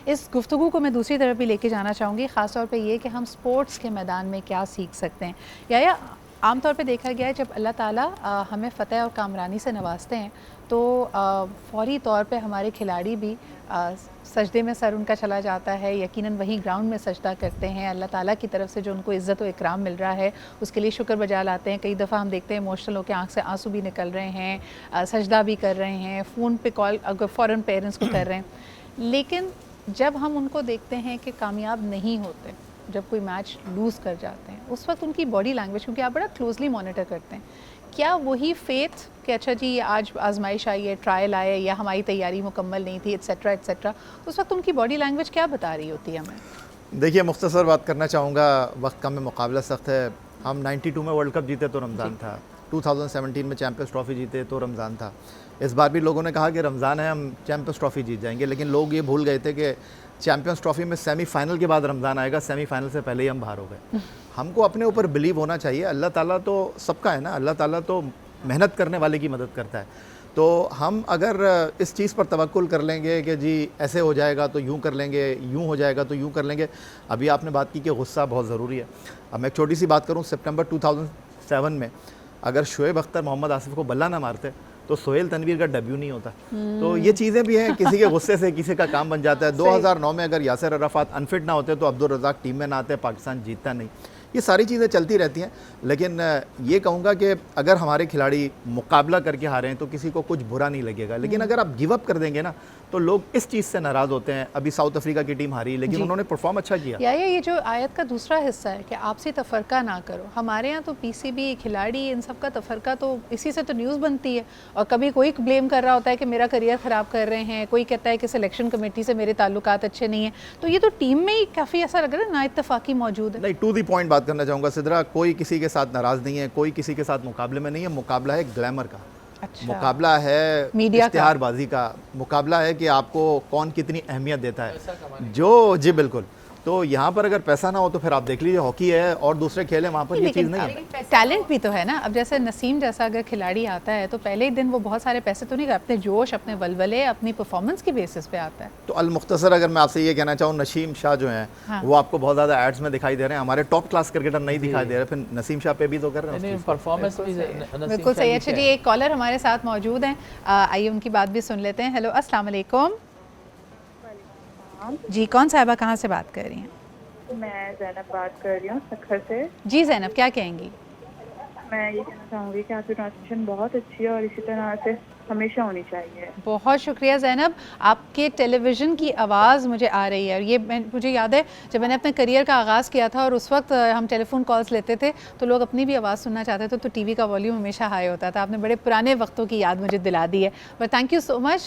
इस गुफ्तगू को मैं दूसरी तरफ भी लेके जाना चाहूँगी, ख़ास तौर पे ये कि हम स्पोर्ट्स के मैदान में क्या सीख सकते हैं। या आम तौर पे देखा गया है जब अल्लाह ताला हमें फ़तह और कामरानी से नवाजते हैं तो फ़ौरी तौर पे हमारे खिलाड़ी भी सजदे में सर उनका चला जाता है, यकीनन वहीं ग्राउंड में सजदा करते हैं, अल्लाह ताला की तरफ से जो उनको इज़्ज़त और इकराम मिल रहा है उसके लिए शुक्र बजा लाते हैं। कई दफ़ा हम देखते हैं इमोशनल होकर आँख से आंसू भी निकल रहे हैं, सजदा भी कर रहे हैं, फ़ोन पे कॉल अगर फ़ौरन पेरेंट्स को कर रहे हैं। लेकिन जब हम उनको देखते हैं कि कामयाब नहीं होते, जब कोई मैच लूज़ कर जाते हैं, उस वक्त उनकी बॉडी लैंग्वेज, क्योंकि आप बड़ा क्लोजली मॉनिटर करते हैं, क्या वही फेथ कि अच्छा जी आज आजमाइश आई है, ट्रायल आए या हमारी तैयारी मुकम्मल नहीं थी, एट्सेट्रा एट्सेट्रा, उस वक्त उनकी बॉडी लैंग्वेज क्या बता रही होती है हमें? देखिए, मुख्तसर बात करना चाहूँगा, वक्त कम में मुकाबला सख्त है। हम 92 में वर्ल्ड कप जीते तो रमज़ान था, 2017 में चैम्पियंस ट्रॉफ़ी जीते तो रमज़ान था। इस बार भी लोगों ने कहा कि रमज़ान है, हम चैम्पियंस ट्रॉफ़ी जीत जाएंगे, लेकिन लोग ये भूल गए थे कि चैम्पियंस ट्रॉफ़ी में सेमीफ़ाइनल के बाद रमज़ान आएगा, सेमीफ़ाइनल से पहले ही हम बाहर हो गए। हमको अपने ऊपर बिलीव होना चाहिए। अल्लाह ताला तो सबका है ना, अल्लाह ताला तो मेहनत करने वाले की मदद करता है। तो हम अगर इस चीज़ पर तवक्कुल कर लेंगे कि जी ऐसे हो जाएगा तो यूँ कर लेंगे, यूँ हो जाएगा तो यूँ कर लेंगे। अभी आपने बात की कि गुस्सा बहुत ज़रूरी है। अब मैं एक छोटी सी बात करूँ, सितंबर 2007 में अगर शोएब अख्तर मोहम्मद आसिफ को बल्ला ना मारते तो सोहेल तनवीर का डेब्यू नहीं होता। तो ये चीज़ें भी हैं, किसी के गुस्से से किसी का काम बन जाता है। 2009 में अगर यासिर अराफात अनफिट ना होते तो अब्दुल रज़ाक टीम में ना आते, पाकिस्तान जीतता नहीं। ये सारी चीज़ें चलती रहती हैं, लेकिन ये कहूँगा कि अगर हमारे खिलाड़ी मुकाबला करके हारे हैं तो किसी को कुछ बुरा नहीं लगेगा, लेकिन अगर आप गिव अप कर देंगे ना तो लोग इस चीज़ से नाराज़ होते हैं। अभी साउथ अफ्रीका की टीम हारी, लेकिन उन्होंने परफॉर्म अच्छा किया। या ये जो आयत का दूसरा हिस्सा है कि आपसी तफरका ना करो, हमारे यहाँ तो पीसीबी खिलाड़ी इन सब का तफरका तो इसी से तो न्यूज़ बनती है, और कभी कोई ब्लेम कर रहा होता है कि मेरा करियर ख़राब कर रहे हैं, कोई कहता है कि सिलेक्शन कमेटी से मेरे ताल्लुकात अच्छे नहीं हैं। तो ये तो टीम में ही काफ़ी ऐसा लग रहा है ना इत्तफाक़ी मौजूद है। नहीं, टू दी पॉइंट बात करना चाहूँगा सिद्रा, कोई किसी के साथ नाराज़ नहीं है, कोई किसी के साथ मुकाबले में नहीं है। मुकाबला है ग्लैमर का, अच्छा। मुकाबला है मीडिया इश्तिहारबाजी का, मुकाबला है कि आपको कौन कितनी अहमियत देता है। जो जी बिल्कुल, तो यहाँ पर अगर पैसा ना हो तो फिर आप देख लीजिए हॉकी है और दूसरे खेल है, वहाँ पर ये चीज़ नहीं है। टैलेंट भी तो है ना। अब जैसे नसीम जैसा अगर खिलाड़ी आता है तो पहले ही दिन वो बहुत सारे पैसे तो नहीं, अपने जोश, अपने वलवले, अपनी परफॉर्मेंस की बेसिस पे आता है। तो अल-मुख्तसर अगर मैं आपसे ये कहना चाहूँ, नसीम शाह जो हैं हाँ। वो आपको बहुत ज़्यादा एड्स में दिखाई दे रहे हैं, हमारे टॉप क्लास क्रिकेटर नहीं दिखाई दे रहे, फिर नसीम शाह पे भी तो कर रहे हैं परफॉर्मेंस। बिल्कुल सही। अच्छा जी, एक कॉलर हमारे साथ मौजूद हैं, आइए उनकी बात भी सुन लेते हैं। हेलो, अस्सलाम वालेकुम जी, कौन साहिबा कहाँ से बात कर रही हैं? मैं ज़ैनब बात कर रही हूँ सखर से। जी ज़ैनब, क्या कहेंगी? मैं ये कहना चाहूँगी कि आपकी ट्रांसमिशन बहुत अच्छी है और इसी तरह से हमेशा होनी चाहिए। बहुत शुक्रिया ज़ैनब, आपके टेलीविज़न की आवाज़ मुझे आ रही है। और ये मुझे याद है जब मैंने अपने करियर का आगाज़ किया था और उस वक्त हम टेलीफोन कॉल्स लेते थे तो लोग अपनी भी आवाज़ सुनना चाहते थे तो टीवी का वॉल्यूम हमेशा हाई होता था। आपने बड़े पुराने वक्तों की याद मुझे दिला दी है, but thank you so much.